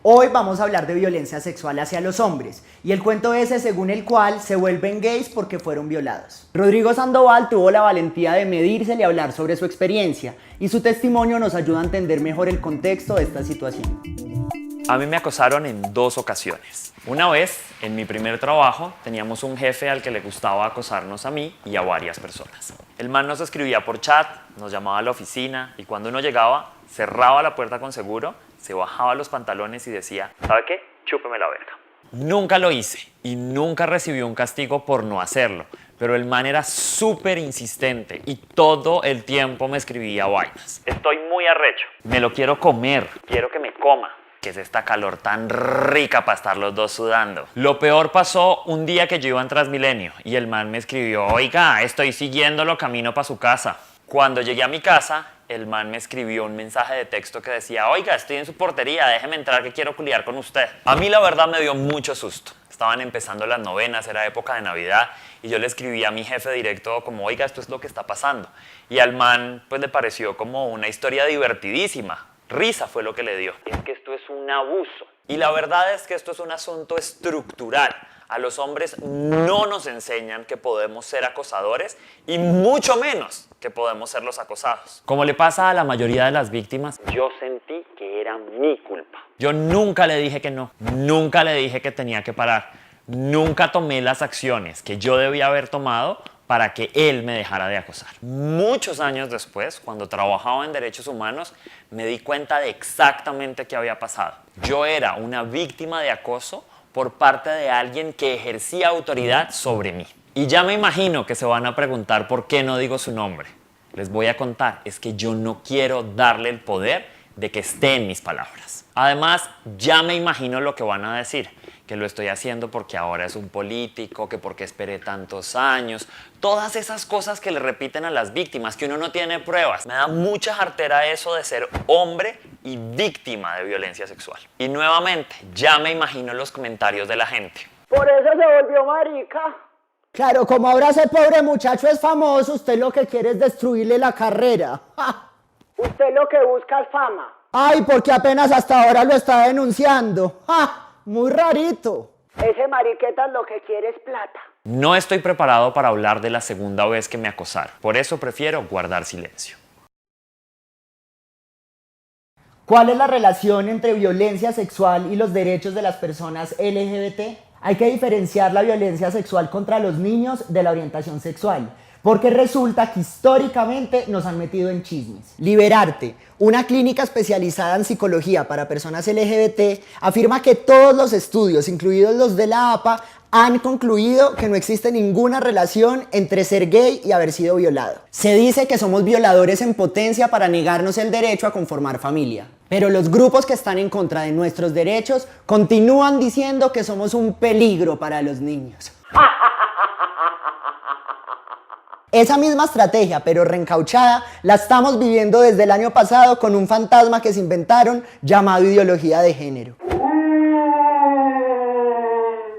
Hoy vamos a hablar de violencia sexual hacia los hombres y el cuento ese según el cual se vuelven gays porque fueron violados. Rodrigo Sandoval tuvo la valentía de medírsele y hablar sobre su experiencia y su testimonio nos ayuda a entender mejor el contexto de esta situación. A mí me acosaron en 2 ocasiones. Una vez, en mi primer trabajo, teníamos un jefe al que le gustaba acosarnos a mí y a varias personas. El man nos escribía por chat, nos llamaba a la oficina y cuando uno llegaba, cerraba la puerta con seguro, se bajaba los pantalones y decía, ¿sabe qué? Chúpeme la verga. Nunca lo hice y nunca recibí un castigo por no hacerlo, pero el man era súper insistente y todo el tiempo me escribía vainas. Estoy muy arrecho, me lo quiero comer, quiero que me coma. ¿Qué es esta calor tan rica para estar los dos sudando? Lo peor pasó un día que yo iba en Transmilenio y el man me escribió, oiga, estoy siguiéndolo camino para su casa. Cuando llegué a mi casa, el man me escribió un mensaje de texto que decía, oiga, estoy en su portería, déjeme entrar que quiero culiar con usted. A mí la verdad me dio mucho susto. Estaban empezando las novenas, era época de Navidad y yo le escribí a mi jefe directo como, oiga, esto es lo que está pasando. Y al man pues le pareció como una historia divertidísima. Risa fue lo que le dio. Es que esto es un abuso. Y la verdad es que esto es un asunto estructural. A los hombres no nos enseñan que podemos ser acosadores y mucho menos que podemos ser los acosados. Como le pasa a la mayoría de las víctimas, yo sentí que era mi culpa. Yo nunca le dije que no, nunca le dije que tenía que parar, nunca tomé las acciones que yo debía haber tomado para que él me dejara de acosar. Muchos años después, cuando trabajaba en derechos humanos, me di cuenta de exactamente qué había pasado. Yo era una víctima de acoso por parte de alguien que ejercía autoridad sobre mí. Y ya me imagino que se van a preguntar por qué no digo su nombre. Les voy a contar, es que yo no quiero darle el poder de que esté en mis palabras. Además, ya me imagino lo que van a decir, que lo estoy haciendo porque ahora es un político, que porque esperé tantos años, todas esas cosas que le repiten a las víctimas, que uno no tiene pruebas. Me da mucha jartera eso de ser hombre y víctima de violencia sexual. Y nuevamente, ya me imagino los comentarios de la gente. Por eso se volvió marica. Claro, como ahora ese pobre muchacho es famoso, usted lo que quiere es destruirle la carrera. ¡Ja! Usted lo que busca es fama. Ay, porque apenas hasta ahora lo está denunciando. ¡Ja! Muy rarito. Ese mariquetas lo que quiere es plata. No estoy preparado para hablar de la segunda vez que me acosaron. Por eso prefiero guardar silencio. ¿Cuál es la relación entre violencia sexual y los derechos de las personas LGBT? Hay que diferenciar la violencia sexual contra los niños de la orientación sexual, porque resulta que históricamente nos han metido en chismes. Liberarte, una clínica especializada en psicología para personas LGBT, afirma que todos los estudios, incluidos los de la APA, han concluido que no existe ninguna relación entre ser gay y haber sido violado. Se dice que somos violadores en potencia para negarnos el derecho a conformar familia. Pero los grupos que están en contra de nuestros derechos continúan diciendo que somos un peligro para los niños. Esa misma estrategia, pero reencauchada, la estamos viviendo desde el año pasado con un fantasma que se inventaron llamado ideología de género.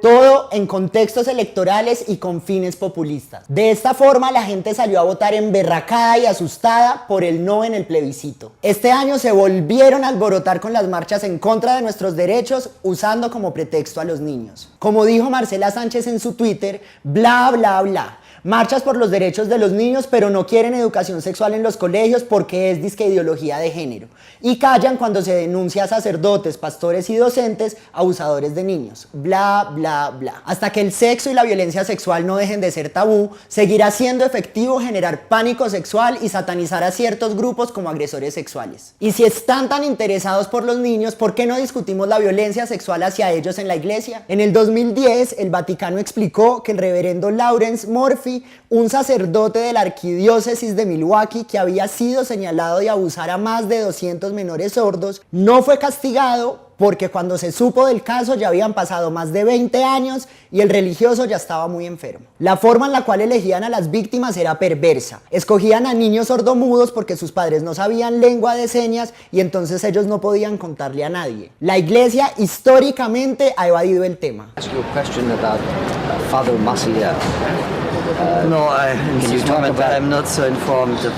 Todo en contextos electorales y con fines populistas. De esta forma, la gente salió a votar emberracada y asustada por el no en el plebiscito. Este año se volvieron a alborotar con las marchas en contra de nuestros derechos, usando como pretexto a los niños. Como dijo Marcela Sánchez en su Twitter, bla bla bla. Marchas por los derechos de los niños, pero no quieren educación sexual en los colegios porque es disque ideología de género. Y callan cuando se denuncia a sacerdotes, pastores y docentes abusadores de niños. Bla, bla, bla. Hasta que el sexo y la violencia sexual no dejen de ser tabú, seguirá siendo efectivo generar pánico sexual y satanizar a ciertos grupos como agresores sexuales. Y si están tan interesados por los niños, ¿por qué no discutimos la violencia sexual hacia ellos en la iglesia? En el 2010, el Vaticano explicó que el reverendo Lawrence Murphy, un sacerdote de la arquidiócesis de Milwaukee que había sido señalado de abusar a más de 200 menores sordos, no fue castigado porque cuando se supo del caso ya habían pasado más de 20 años y el religioso ya estaba muy enfermo. La forma en la cual elegían a las víctimas era perversa. Escogían a niños sordomudos porque sus padres no sabían lengua de señas y entonces ellos no podían contarle a nadie. La iglesia históricamente ha evadido el tema. Ask you a question about Father Maciel. No, in this moment I'm not so informed of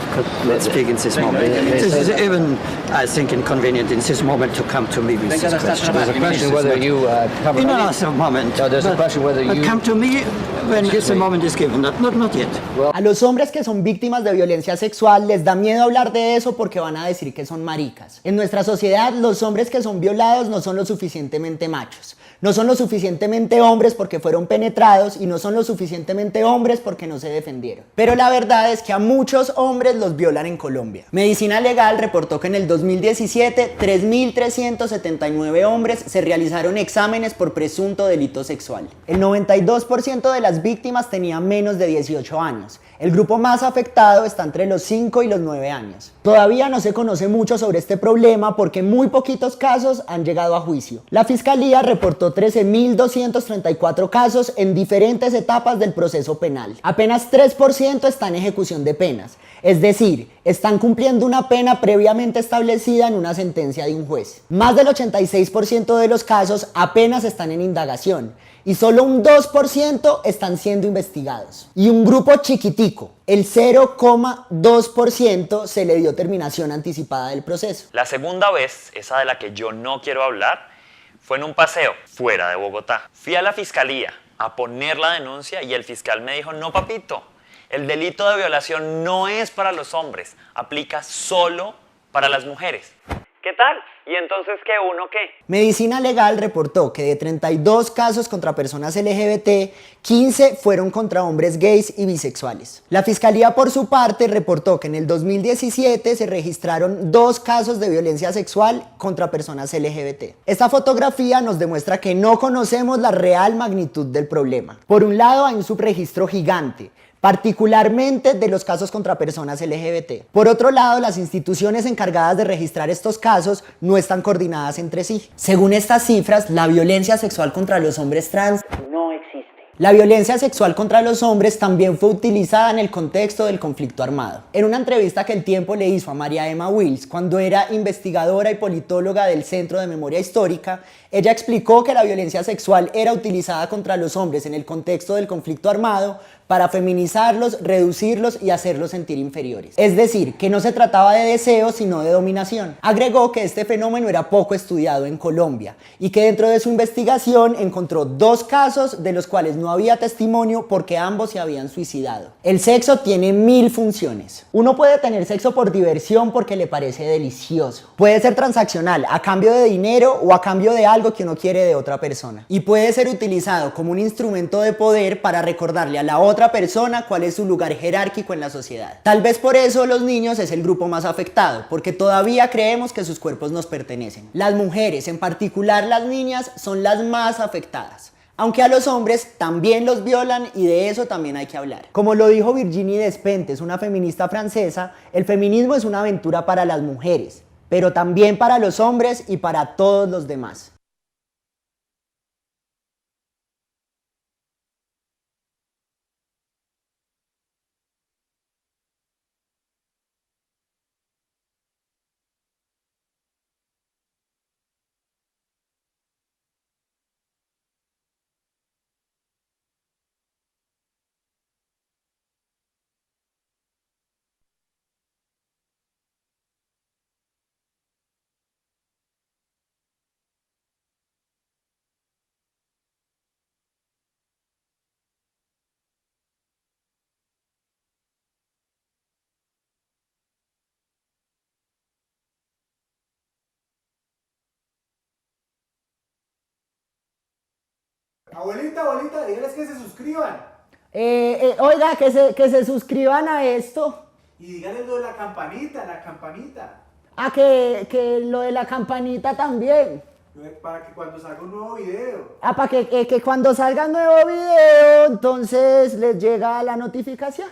let's speak in this moment. It is even, I think, inconvenient in this moment to come to me with this question. There's a question whether you cover In another moment. No, there's a But- question whether but you- come to me when Excuse the me. moment is given. Not yet. A los hombres que son víctimas de violencia sexual les da miedo hablar de eso porque van a decir que son maricas. En nuestra sociedad, los hombres que son violados no son lo suficientemente machos. No son lo suficientemente hombres porque fueron penetrados y no son lo suficientemente hombres porque no se defendieron. Pero la verdad es que a muchos hombres los violan en Colombia. Medicina Legal reportó que en el 2017, 3.379 hombres se realizaron exámenes por presunto delito sexual. El 92% de las víctimas tenía menos de 18 años. El grupo más afectado está entre los 5 y los 9 años. Todavía no se conoce mucho sobre este problema porque muy poquitos casos han llegado a juicio. La Fiscalía reportó 13.234 casos en diferentes etapas del proceso penal. Apenas 3% está en ejecución de penas, es decir, están cumpliendo una pena previamente establecida en una sentencia de un juez. Más del 86% de los casos apenas están en indagación y solo un 2% están siendo investigados. Y un grupo chiquitico, el 0,2%, se le dio terminación anticipada del proceso. La segunda vez, esa de la que yo no quiero hablar, fue en un paseo fuera de Bogotá. Fui a la fiscalía a poner la denuncia y el fiscal me dijo: no, papito, el delito de violación no es para los hombres, aplica solo para las mujeres. ¿Qué tal? ¿Y entonces qué? ¿Uno qué? Medicina Legal reportó que de 32 casos contra personas LGBT, 15 fueron contra hombres gays y bisexuales. La Fiscalía, por su parte, reportó que en el 2017 se registraron 2 casos de violencia sexual contra personas LGBT. Esta fotografía nos demuestra que no conocemos la real magnitud del problema. Por un lado, hay un subregistro gigante, particularmente de los casos contra personas LGBT. Por otro lado, las instituciones encargadas de registrar estos casos no están coordinadas entre sí. Según estas cifras, la violencia sexual contra los hombres trans No existe. La violencia sexual contra los hombres también fue utilizada en el contexto del conflicto armado. En una entrevista que El Tiempo le hizo a María Emma Wills cuando era investigadora y politóloga del Centro de Memoria Histórica, ella explicó que la violencia sexual era utilizada contra los hombres en el contexto del conflicto armado para feminizarlos, reducirlos y hacerlos sentir inferiores. Es decir, que no se trataba de deseo, sino de dominación. Agregó que este fenómeno era poco estudiado en Colombia y que dentro de su investigación encontró 2 casos de los cuales no había testimonio porque ambos se habían suicidado. El sexo tiene 1000 funciones. Uno puede tener sexo por diversión porque le parece delicioso. Puede ser transaccional, a cambio de dinero o a cambio de algo que uno quiere de otra persona. Y puede ser utilizado como un instrumento de poder para recordarle a la otra persona cuál es su lugar jerárquico en la sociedad. Tal vez por eso los niños es el grupo más afectado, porque todavía creemos que sus cuerpos nos pertenecen. Las mujeres, en particular las niñas, son las más afectadas. Aunque a los hombres también los violan y de eso también hay que hablar. Como lo dijo Virginie Despentes, una feminista francesa, el feminismo es una aventura para las mujeres, pero también para los hombres y para todos los demás. Abuelita, díganles que se suscriban. Oiga, que se suscriban a esto. Y díganles lo de la campanita, Que lo de la campanita también. Para que cuando salga un nuevo video. Para que cuando salga un nuevo video, entonces les llega la notificación.